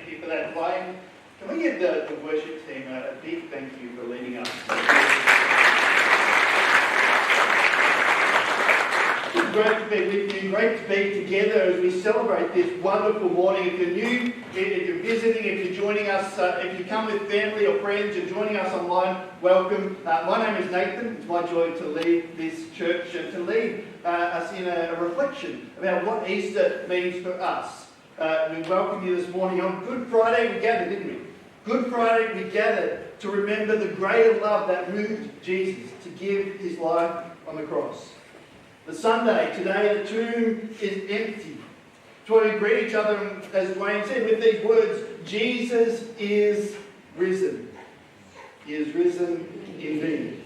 thank you for that playing. Can we give the worship team a big thank you for leading us? It's great to be with you, great to be together as we celebrate this wonderful morning. If you're new, if you're visiting, if you're joining us, if you come with family or friends, you're joining us online, welcome. My name is Nathan. It's my joy to lead this church and to lead us in a reflection about what Easter means for us. We welcome you this morning. On Good Friday we gathered, didn't we? Good Friday we gathered to remember the greater love that moved Jesus to give his life on the cross. The Sunday, today the tomb is empty. So we greet each other, as Wayne said, with these words, Jesus is risen. He is risen indeed.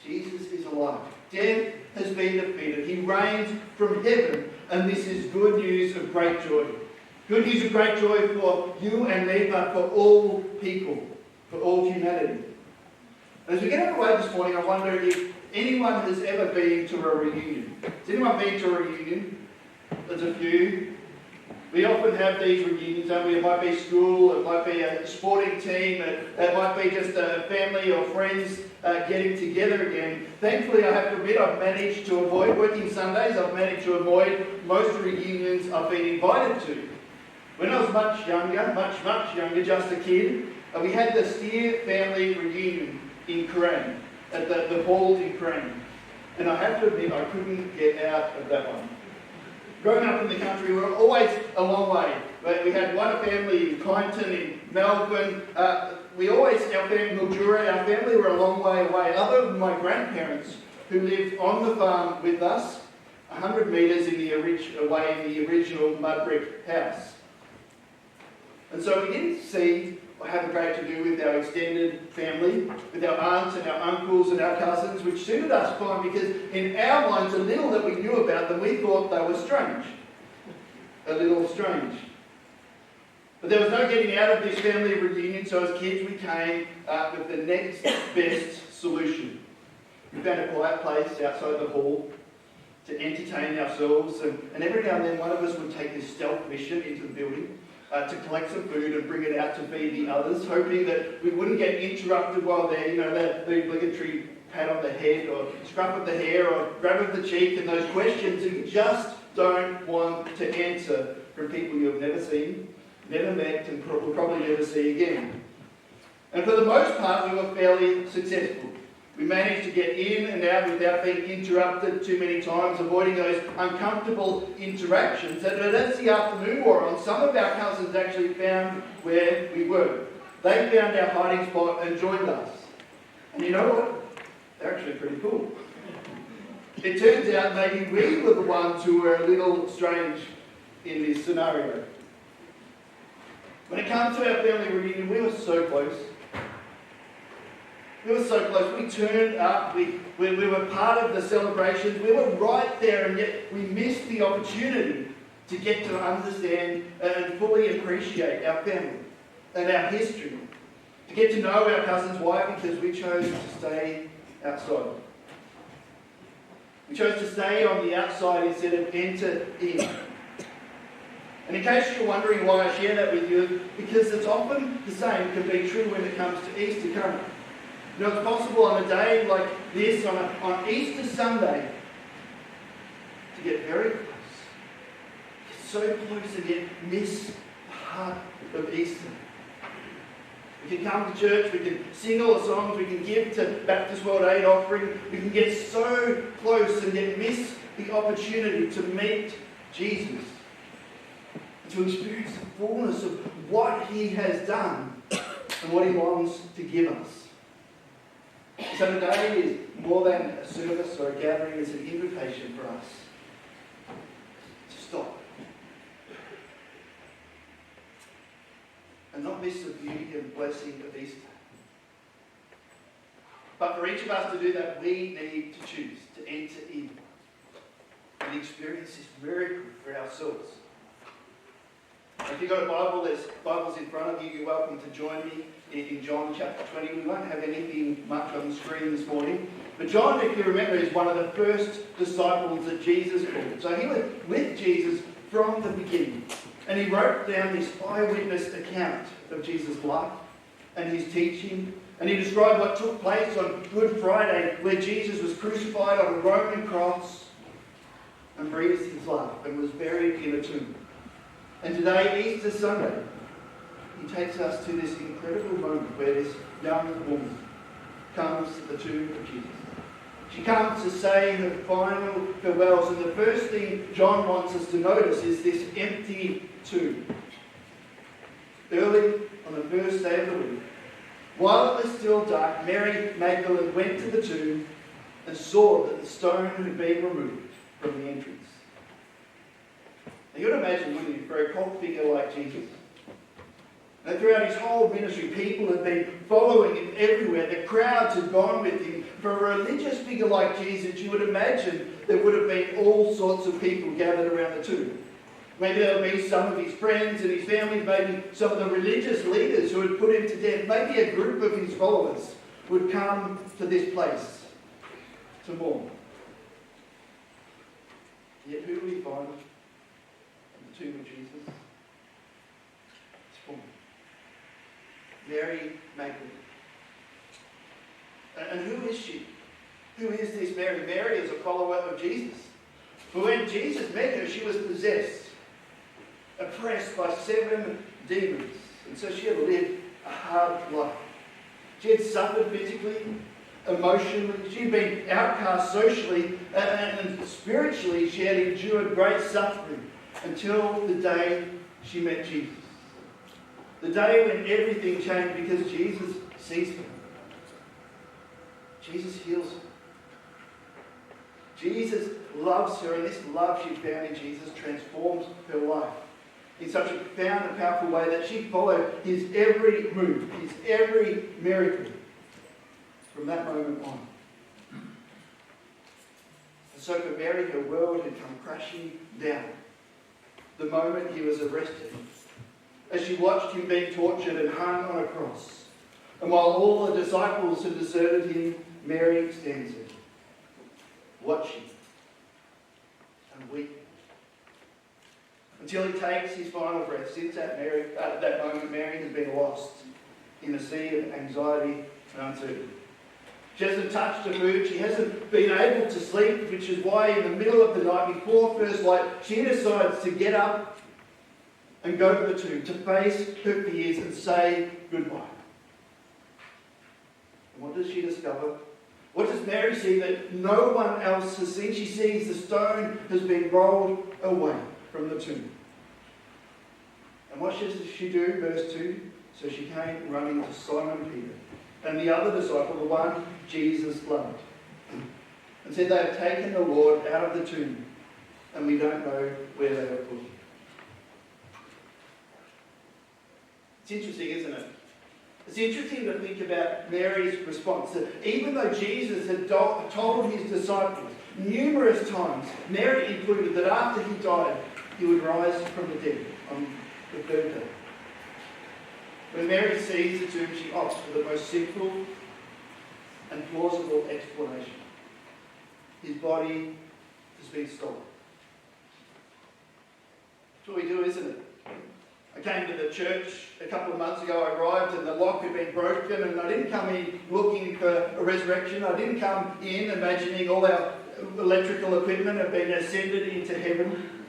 Jesus is alive. Death has been defeated. He reigns from heaven, and this is good news of great joy. Good news of great joy for you and me, but for all people, for all humanity. As we get underway this morning, I wonder if anyone has ever been to a reunion. Has anyone been to a reunion? There's a few. We often have these reunions, don't we? It might be school, it might be a sporting team, it might be just a family or friends getting together again. Thankfully, I have to admit, I've managed to avoid working Sundays. I've managed to avoid most reunions I've been invited to. When I was much younger, just a kid, we had the Steer family reunion in Kerang, at the halls in Kerang. And I have to admit, I couldn't get out of that one. Growing up in the country, we were always a long way. We had one family in Kyneton, in Melbourne. Our family, Mildura, our family were a long way away. Other than my grandparents, who lived on the farm with us, 100 metres away in the original mud brick house. And so we didn't see or have a great to do with our extended family, with our aunts and our uncles and our cousins, which suited us fine because in our minds, the little that we knew about them, we thought they were strange. A little strange. But there was no getting out of this family reunion, so as kids we came with the next best solution. We found a quiet place outside the hall to entertain ourselves, and every now and then one of us would take this stealth mission into the building to collect some food and bring it out to feed the others, hoping that we wouldn't get interrupted while they're, the obligatory pat on the head or scruff of the hair or grab of the cheek and those questions that you just don't want to answer from people you have never seen, never met, and will probably never see again. And for the most part, we were fairly successful. We managed to get in and out without being interrupted too many times, avoiding those uncomfortable interactions. And as the afternoon wore on, some of our cousins actually found where we were. They found our hiding spot and joined us. And you know what? They're actually pretty cool. It turns out maybe we were the ones who were a little strange in this scenario. When it comes to our family reunion, we were so close. We were so close. We turned up. We were part of the celebrations. We were right there, and yet we missed the opportunity to get to understand and fully appreciate our family and our history. To get to know our cousins. Why? Because we chose to stay outside. We chose to stay on the outside instead of enter in. And in case you're wondering why I share that with you, because it's often the same can be true when it comes to Easter coming. It's possible on a day like this, on Easter Sunday, to get very close. Get so close and yet miss the heart of Easter. We can come to church, we can sing all the songs, we can give to Baptist World Aid offering. We can get so close and yet miss the opportunity to meet Jesus. To experience the fullness of what he has done and what he longs to give us. So today is more than a service or a gathering, it's an invitation for us to stop and not miss the beauty and blessing of Easter. But for each of us to do that, we need to choose to enter in and experience this miracle for ourselves. If you've got a Bible, there's Bibles in front of you. You're welcome to join me in John chapter 20. We won't have anything much on the screen this morning. But John, if you remember, is one of the first disciples that Jesus called. So he was with Jesus from the beginning. And And he wrote down this eyewitness account of Jesus' life and his teaching. And he described what took place on Good Friday, where Jesus was crucified on a Roman cross and breathed his life and was buried in a tomb. And today, Easter Sunday, he takes us to this incredible moment where this young woman comes to the tomb of Jesus. She comes to say her final farewells, and the first thing John wants us to notice is this empty tomb. Early on the first day of the week, while it was still dark, Mary Magdalene went to the tomb and saw that the stone had been removed from the entrance. Now you can imagine, wouldn't you, for a cult figure like Jesus, and throughout his whole ministry, people had been following him everywhere. The crowds had gone with him. For a religious figure like Jesus, you would imagine there would have been all sorts of people gathered around the tomb. Maybe there would be some of his friends and his family, maybe some of the religious leaders who had put him to death. Maybe a group of his followers would come to this place to mourn. Yet who do we find in the tomb of Jesus? It's a woman. Mary Magdalene. And who is she? Who is this Mary? Mary is a follower of Jesus. For when Jesus met her, she was possessed, oppressed by 7 demons. And so she had lived a hard life. She had suffered physically, emotionally. She had been outcast socially, and spiritually she had endured great suffering until the day she met Jesus. The day when everything changed because Jesus sees her. Jesus heals her. Jesus loves her, and this love she found in Jesus transforms her life in such a profound and powerful way that she followed his every move, his every miracle from that moment on. And so for Mary, her world had come crashing down the moment he was arrested, as she watched him being tortured and hung on a cross. And while all the disciples had deserted him, Mary stands there, watching and weeping, until he takes his final breath. Since that moment, Mary has been lost in a sea of anxiety and uncertainty. She hasn't touched her food. She hasn't been able to sleep, which is why in the middle of the night, before first light, she decides to get up and go to the tomb, to face her fears and say goodbye. And what does she discover? What does Mary see that no one else has seen? She sees the stone has been rolled away from the tomb. And what does she do? Verse 2. So she came running to Simon Peter and the other disciple, the one Jesus loved, and said, "They have taken the Lord out of the tomb, and we don't know where they have put him." It's interesting, isn't it? It's interesting to think about Mary's response. That even though Jesus had told his disciples numerous times, Mary included, that after he died, he would rise from the dead on the third day. When Mary sees the tomb, she opts for the most simple and plausible explanation. His body has been stolen. That's what we do, isn't it? I came to the church a couple of months ago. I arrived and the lock had been broken, and I didn't come in looking for a resurrection. I didn't come in imagining all our electrical equipment had been ascended into heaven.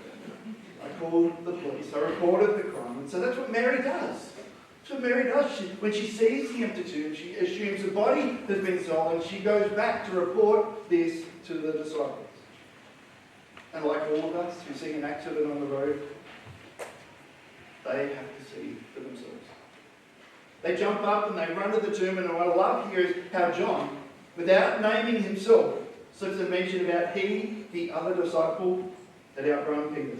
I called the police. I reported the crime. And so that's what Mary does. That's what Mary does. When she sees the empty tomb, she assumes the body has been stolen. She goes back to report this to the disciples. And like all of us who see an accident on the road, they have to see for themselves. They jump up and they run to the tomb, and what I love here is how John, without naming himself, slips a mention about he, the other disciple, had outrun Peter.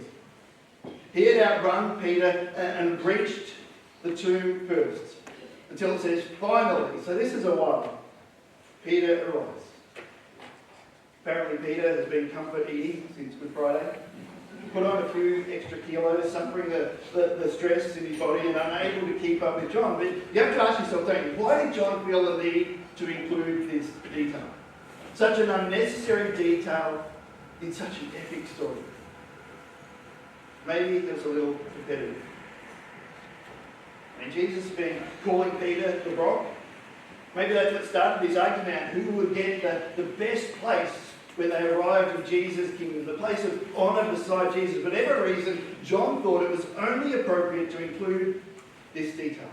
He had outrun Peter and reached the tomb first, until it says, finally. So this is a while. Peter arrives. Apparently Peter has been comfort eating since Good Friday. Put on a few extra kilos, suffering the stress in his body and unable to keep up with John. But you have to ask yourself, don't you, why did John feel the need to include this detail? Such an unnecessary detail in such an epic story. maybe it was a little repetitive. And Jesus has been calling Peter the rock. Maybe that's what started this argument, who would get the best place when they arrived in Jesus' kingdom, the place of honour beside Jesus. For whatever reason, John thought it was only appropriate to include this detail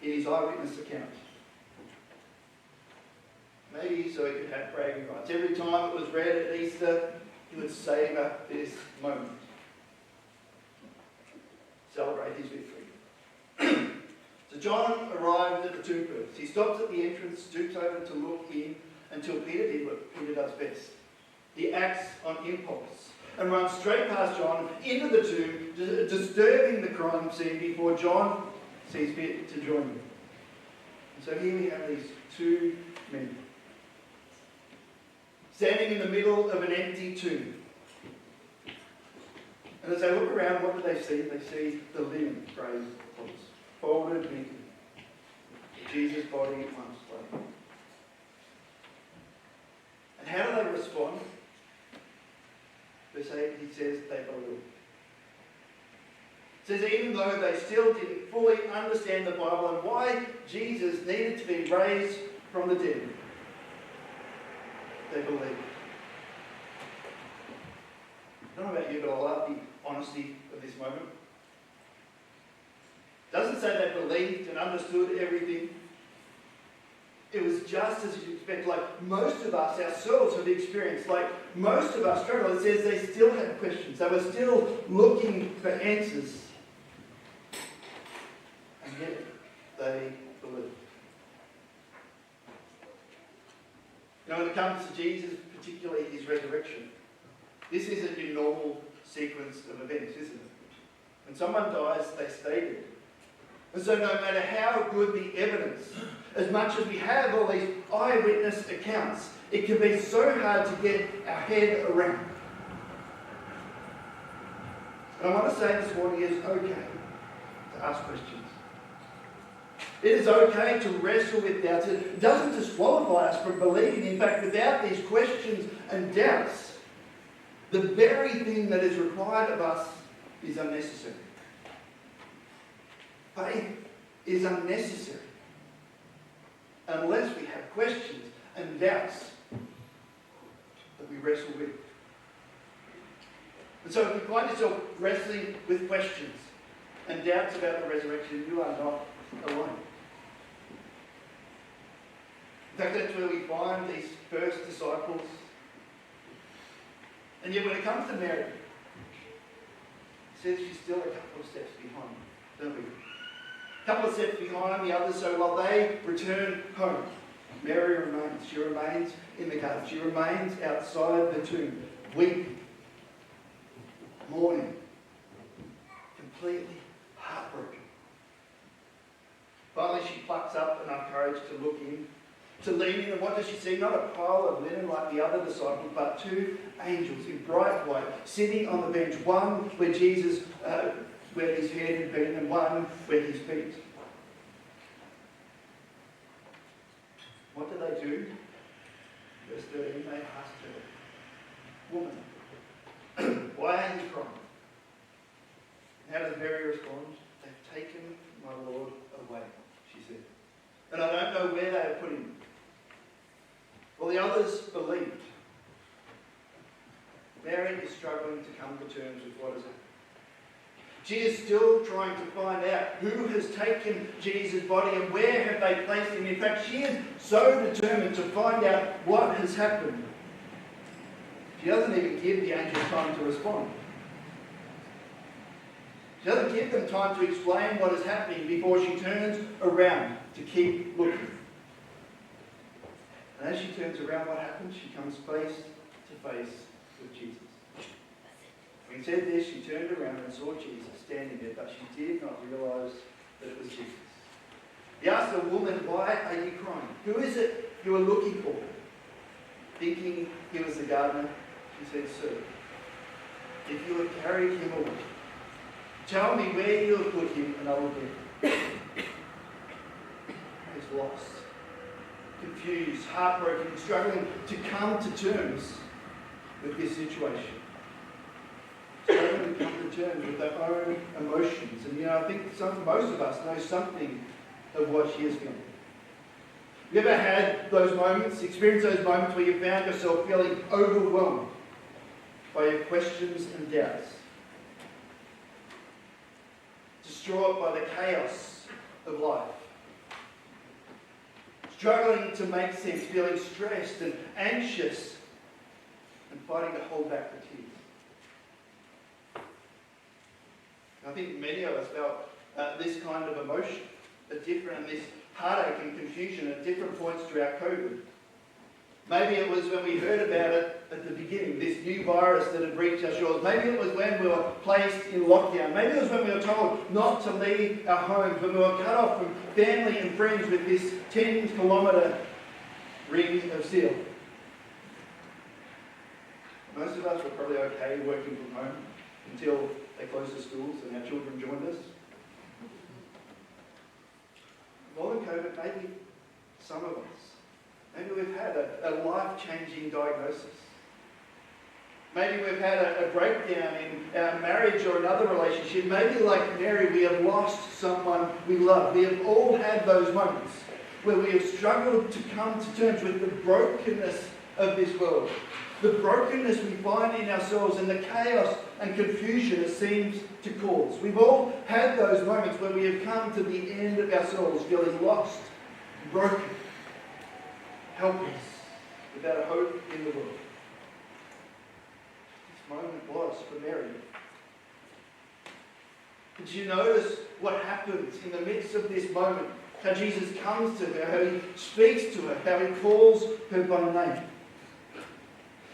in his eyewitness account. Maybe so he could have bragging rights. Every time it was read at Easter, he would savour this moment. Celebrate his victory. So John arrived at the tomb first. He stops at the entrance, stoops over to look in until Peter did what Peter does best. He acts on impulse and runs straight past John into the tomb, disturbing the crime scene before John sees fit to join him. And so here we have these two men standing in the middle of an empty tomb. And as they look around, what do they see? They see the linen grave clothes, folded neatly. Jesus' body once laid. And how do they respond? Verse 8, he says they believe. It says even though they still didn't fully understand the Bible and why Jesus needed to be raised from the dead, they believed. I don't know about you, but I love the honesty of this moment. It doesn't say they believed and understood everything. It was just as you'd expect, like most of us ourselves have experienced, like most of us struggle. It says they still had questions. They were still looking for answers. And yet they believed. You know, when it comes to Jesus, particularly his resurrection, this isn't your normal sequence of events, isn't it? When someone dies, they stay dead. And so no matter how good the evidence, as much as we have all these eyewitness accounts, it can be so hard to get our head around. And I want to say this morning, it is okay to ask questions. It is okay to wrestle with doubts. It doesn't disqualify us from believing. In fact, without these questions and doubts, the very thing that is required of us is unnecessary. Faith is unnecessary unless we have questions and doubts that we wrestle with. And so if you find yourself wrestling with questions and doubts about the resurrection, you are not alone. In fact, that's where we find these first disciples. And yet when it comes to Mary, it says she's still a couple of steps behind, don't we? A couple of steps behind the others. So while they return home, Mary remains. She remains in the garden. She remains outside the tomb, weeping, mourning, completely heartbroken. Finally, she plucks up enough courage to look in, to lean in, and what does she see? Not a pile of linen like the other disciples, but two angels in bright white, sitting on the bench, one where Jesus, where his head had been, and one where his feet. What do they do? Verse 13, they asked her, "Woman, why are you crying?" And how does Mary respond? "They've taken my Lord away," she said, "and I don't know where they have put him." Well, the others believed. Mary is struggling to come to terms with what has happened. She is still trying to find out who has taken Jesus' body and where have they placed him. In fact, she is so determined to find out what has happened. She doesn't even give the angels time to respond. She doesn't give them time to explain what is happening before she turns around to keep looking. And as she turns around, what happens? She comes face to face with Jesus. When said this, she turned around and saw Jesus standing there, but she did not realise that it was Jesus. He asked the woman, "Why are you crying? Who is it you are looking for?" Thinking he was the gardener, she said, "Sir, if you have carried him away, tell me where you have put him and I will get him." He's lost, confused, heartbroken, struggling to come to terms with this situation. It's to terms with their own emotions. And I think most of us know something of what she is feeling. Have you ever had those moments, experienced those moments where you found yourself feeling overwhelmed by your questions and doubts? Distraught by the chaos of life? Struggling to make sense, feeling stressed and anxious, and fighting to hold back the tears. I think many of us felt this kind of emotion, and this heartache and confusion at different points throughout COVID. Maybe it was when we heard about it at the beginning, this new virus that had reached our shores. Maybe it was when we were placed in lockdown. Maybe it was when we were told not to leave our homes, when we were cut off from family and friends with this 10-kilometre ring of steel. Most of us were probably okay working from home until they closed the schools and our children joined us. More than COVID, maybe some of us. Maybe we've had a life-changing diagnosis. Maybe we've had a breakdown in our marriage or another relationship. Maybe like Mary, we have lost someone we love. We have all had those moments where we have struggled to come to terms with the brokenness of this world. The brokenness we find in ourselves and the chaos and confusion it seems to cause. We've all had those moments where we have come to the end of ourselves, feeling lost, broken, helpless, without a hope in the world. This moment was for Mary. Did you notice what happens in the midst of this moment? How Jesus comes to her, how he speaks to her, how he calls her by name.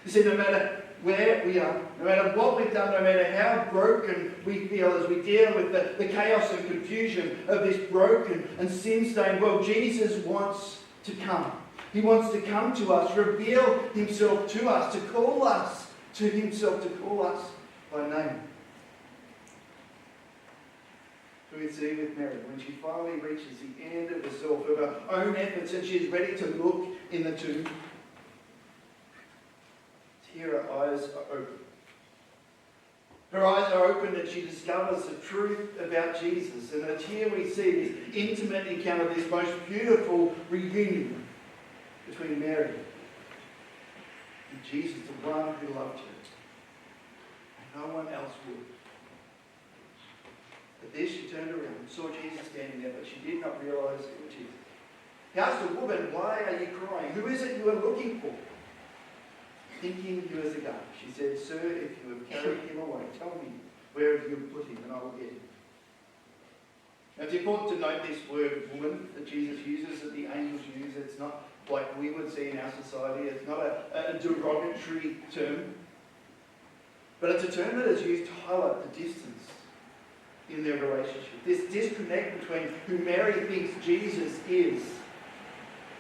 You see, no matter where we are, no matter what we've done, no matter how broken we feel as we deal with the chaos and confusion of this broken and sin-stained world, Jesus wants to come. He wants to come to us, reveal himself to us, to call us to himself, to call us by name. So we see with Mary, when she finally reaches the end of herself, of her own efforts, and she is ready to look in the tomb, here her eyes are open. Her eyes are open and she discovers the truth about Jesus. And here we see this intimate encounter, this most beautiful reunion between Mary and Jesus, the one who loved her. And no one else would. At this she turned around and saw Jesus standing there, but she did not realize it was Jesus. He asked the woman, "Why are you crying? Who is it you are looking for?" Thinking he was a guard, she said, "Sir, if you have carried him away, tell me where have you put him and I will get him." Now it's important to note this word woman that Jesus uses, that the angels use. It's not like we would see in our society. It's not a derogatory term. But it's a term that is used to highlight the distance in their relationship. This disconnect between who Mary thinks Jesus is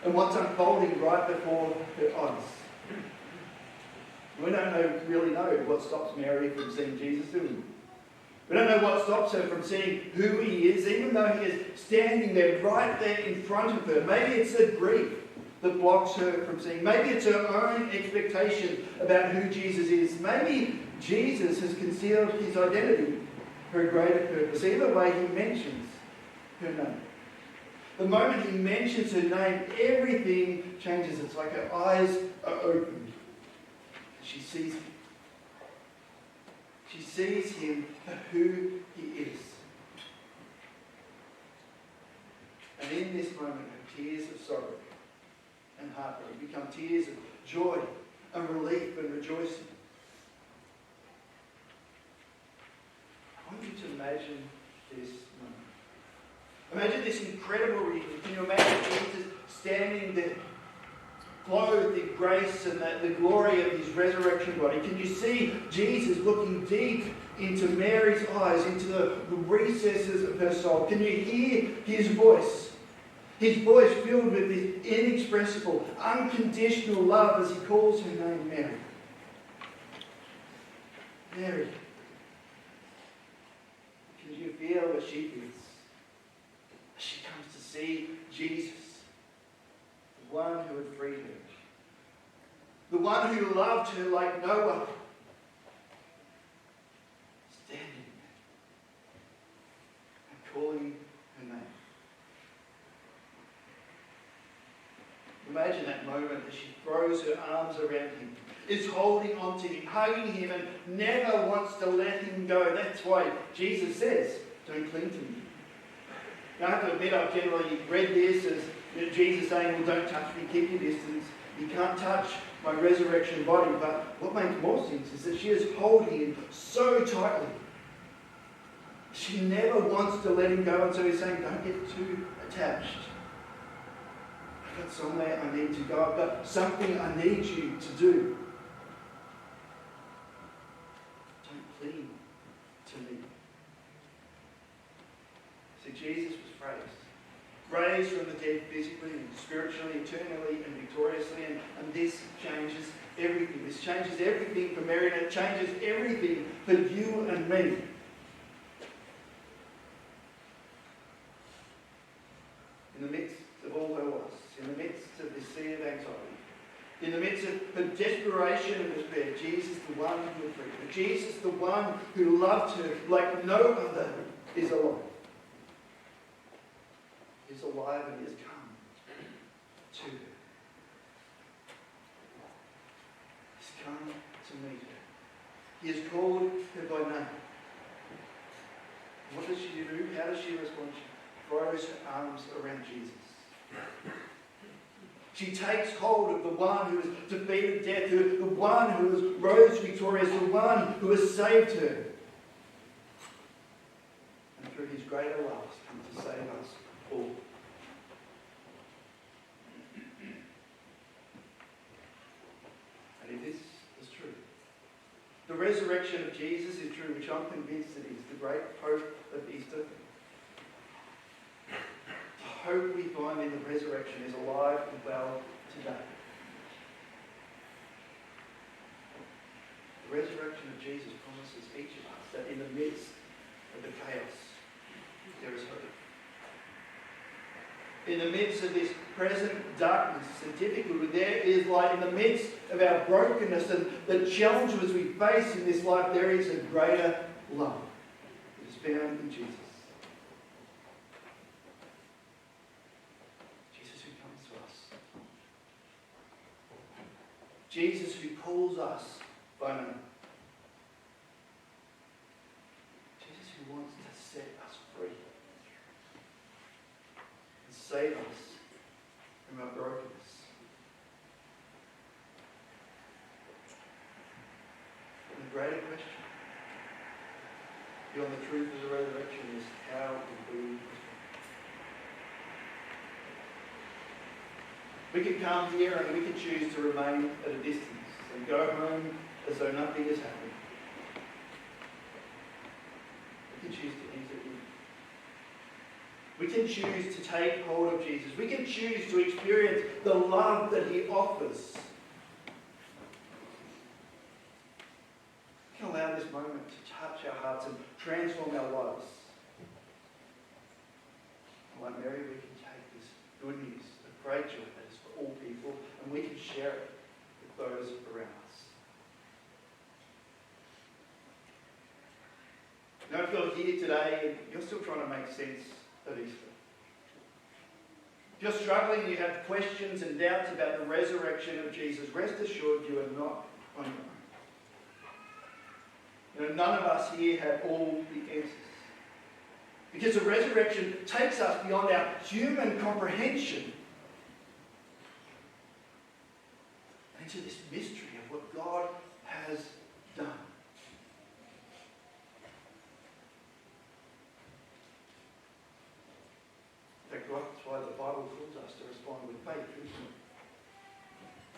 and what's unfolding right before her eyes. We don't really know what stops Mary from seeing Jesus, do we? We don't know what stops her from seeing who he is, even though he is standing there, right there in front of her. Maybe it's the grief that blocks her from seeing. Maybe it's her own expectation about who Jesus is. Maybe Jesus has concealed his identity for a greater purpose. Either way, he mentions her name. The moment he mentions her name, everything changes. It's like her eyes are opened. She sees him. She sees him for who he is. And in this moment, her tears of sorrow and heartbreak become tears of joy and relief and rejoicing. I want you to imagine this moment. Imagine this incredible reunion. Can you imagine Jesus standing there, clothed in grace and the glory of his resurrection body? Can you see Jesus looking deep into Mary's eyes, into the recesses of her soul? Can you hear his voice? His voice filled with this inexpressible, unconditional love as he calls her name Mary. Mary. Can you feel what she feels as she comes to see Jesus? The one who had freed her. The one who loved her like no other. Standing imagine that moment as she throws her arms around him, is holding on to him, hugging him, and never wants to let him go. That's why Jesus says, don't cling to me. Now, I have to admit, I've generally read this as Jesus saying, well, don't touch me, keep your distance. You can't touch my resurrection body. But what makes more sense is that she is holding him so tightly. She never wants to let him go, and so he's saying, don't get too attached. I've got somewhere I need to go. I've got something I need you to do. Don't cling to me. See, Jesus was raised from the dead physically and spiritually, eternally and victoriously, and this changes everything. This changes everything for Mary, and it changes everything for you and me. In the midst of all her loss, in the midst of this sea of anxiety, in the midst of her desperation and despair, Jesus, the one who freed her, Jesus, the one who loved her like no other, is alive. Is alive and has come to her. He's come to meet her. He has called her by name. What does she do? How does she respond? She throws her arms around Jesus. She takes hold of the one who has defeated death, the one who has rose victorious, the one who has saved her. And through his greater love has come to save us all. And if this is true, the resurrection of Jesus is true, which I'm convinced it is, the great hope of Easter. The hope we find in the resurrection is alive and well today. The resurrection of Jesus promises each of us that in the midst of the chaos, there is hope. In the midst of this present darkness and difficulty, there is light. In the midst of our brokenness and the challenges we face in this life, there is a greater love that is found in Jesus. Jesus who comes to us. Jesus who calls us by name. Jesus who wants to set us free. Save us from our brokenness. And the greater question beyond the truth of the resurrection is how will we respond? We can come here and we can choose to remain at a distance and go home as though nothing has happened. We can choose to enter in. We can choose to take hold of Jesus. We can choose to experience the love that he offers. We can allow this moment to touch our hearts and transform our lives. Like Mary, we can take this good news, the great joy that is for all people, and we can share it with those around us. Now, if you're here today and you're still trying to make sense of Easter. If you're struggling and you have questions and doubts about the resurrection of Jesus, rest assured you are not on your own. None of us here have all the answers. Because the resurrection takes us beyond our human comprehension into this mystery of what God has done. That's why the Bible calls us to respond with faith, isn't it?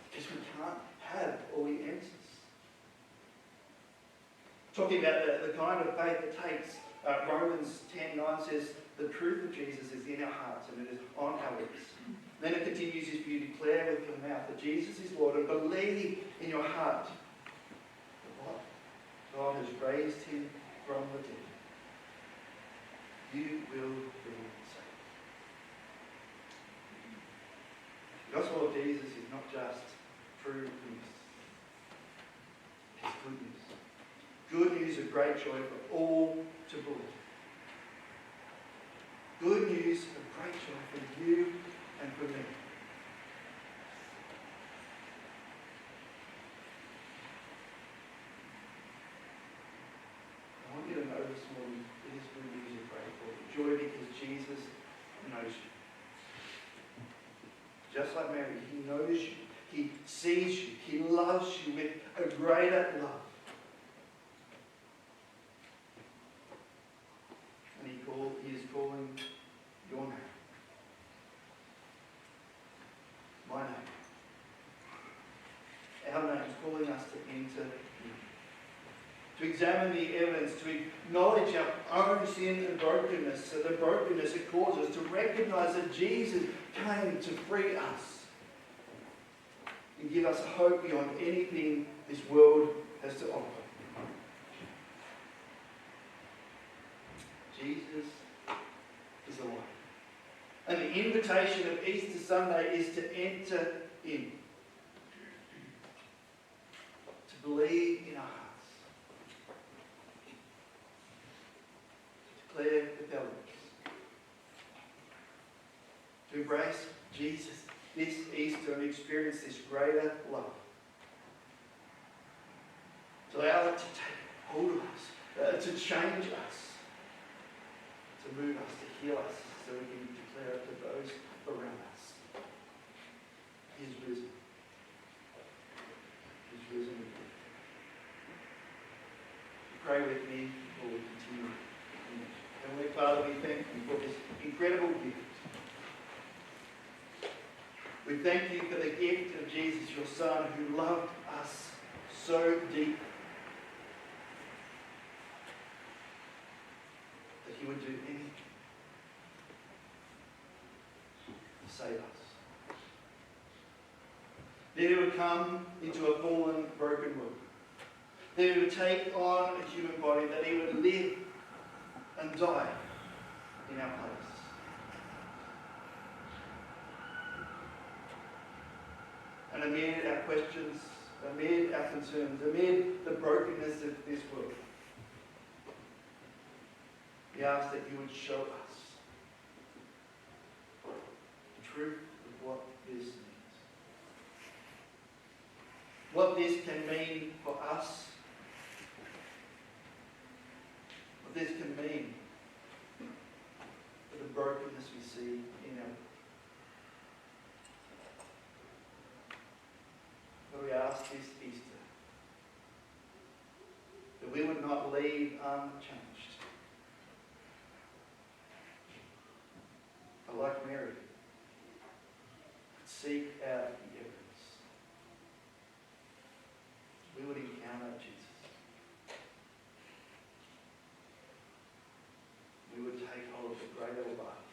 Because we can't have all the answers. Talking about the kind of faith that takes, Romans 10:9 says, the truth of Jesus is in our hearts and it is on our lips. Then it continues, if you declare with your mouth that Jesus is Lord and believe in your heart that what? God has raised him from the dead, you will be saved. The gospel of Jesus is not just true news. It's good news. Good news of great joy for all to believe. Good news of great joy for you and for me. knows you. Just like Mary, he knows you. He sees you. He loves you with a greater love. And he is calling your name. My name. Our names, calling us to enter in. To examine the evidence, to acknowledge our own sin and brokenness, so the brokenness it causes, to recognize that Jesus came to free us and give us hope beyond anything this world has to offer. Jesus is alive. And the invitation of Easter Sunday is to enter in. To believe in our hearts. To declare with our lips. To embrace Jesus this Easter and experience this greater love. To allow it to take hold of us, to change us, to move us, to heal us, so we can declare it to those around us. He is risen. He is risen again. Pray with me before we continue. Heavenly Father, we thank you for this incredible gift. We thank you for the gift of Jesus, your Son, who loved us so deeply that he would do anything to save us. That he would come into a fallen, broken world. That he would take on a human body, that he would live and die in our place. And amid our questions, amid our concerns, amid the brokenness of this world, we ask that you would show us the truth of what this means. What this can mean for us. What this can mean for the brokenness we see in our world. But we ask this Easter that we would not leave unchanged. But like Mary, seek out the evidence. We would encounter Jesus. We would take hold of the greater love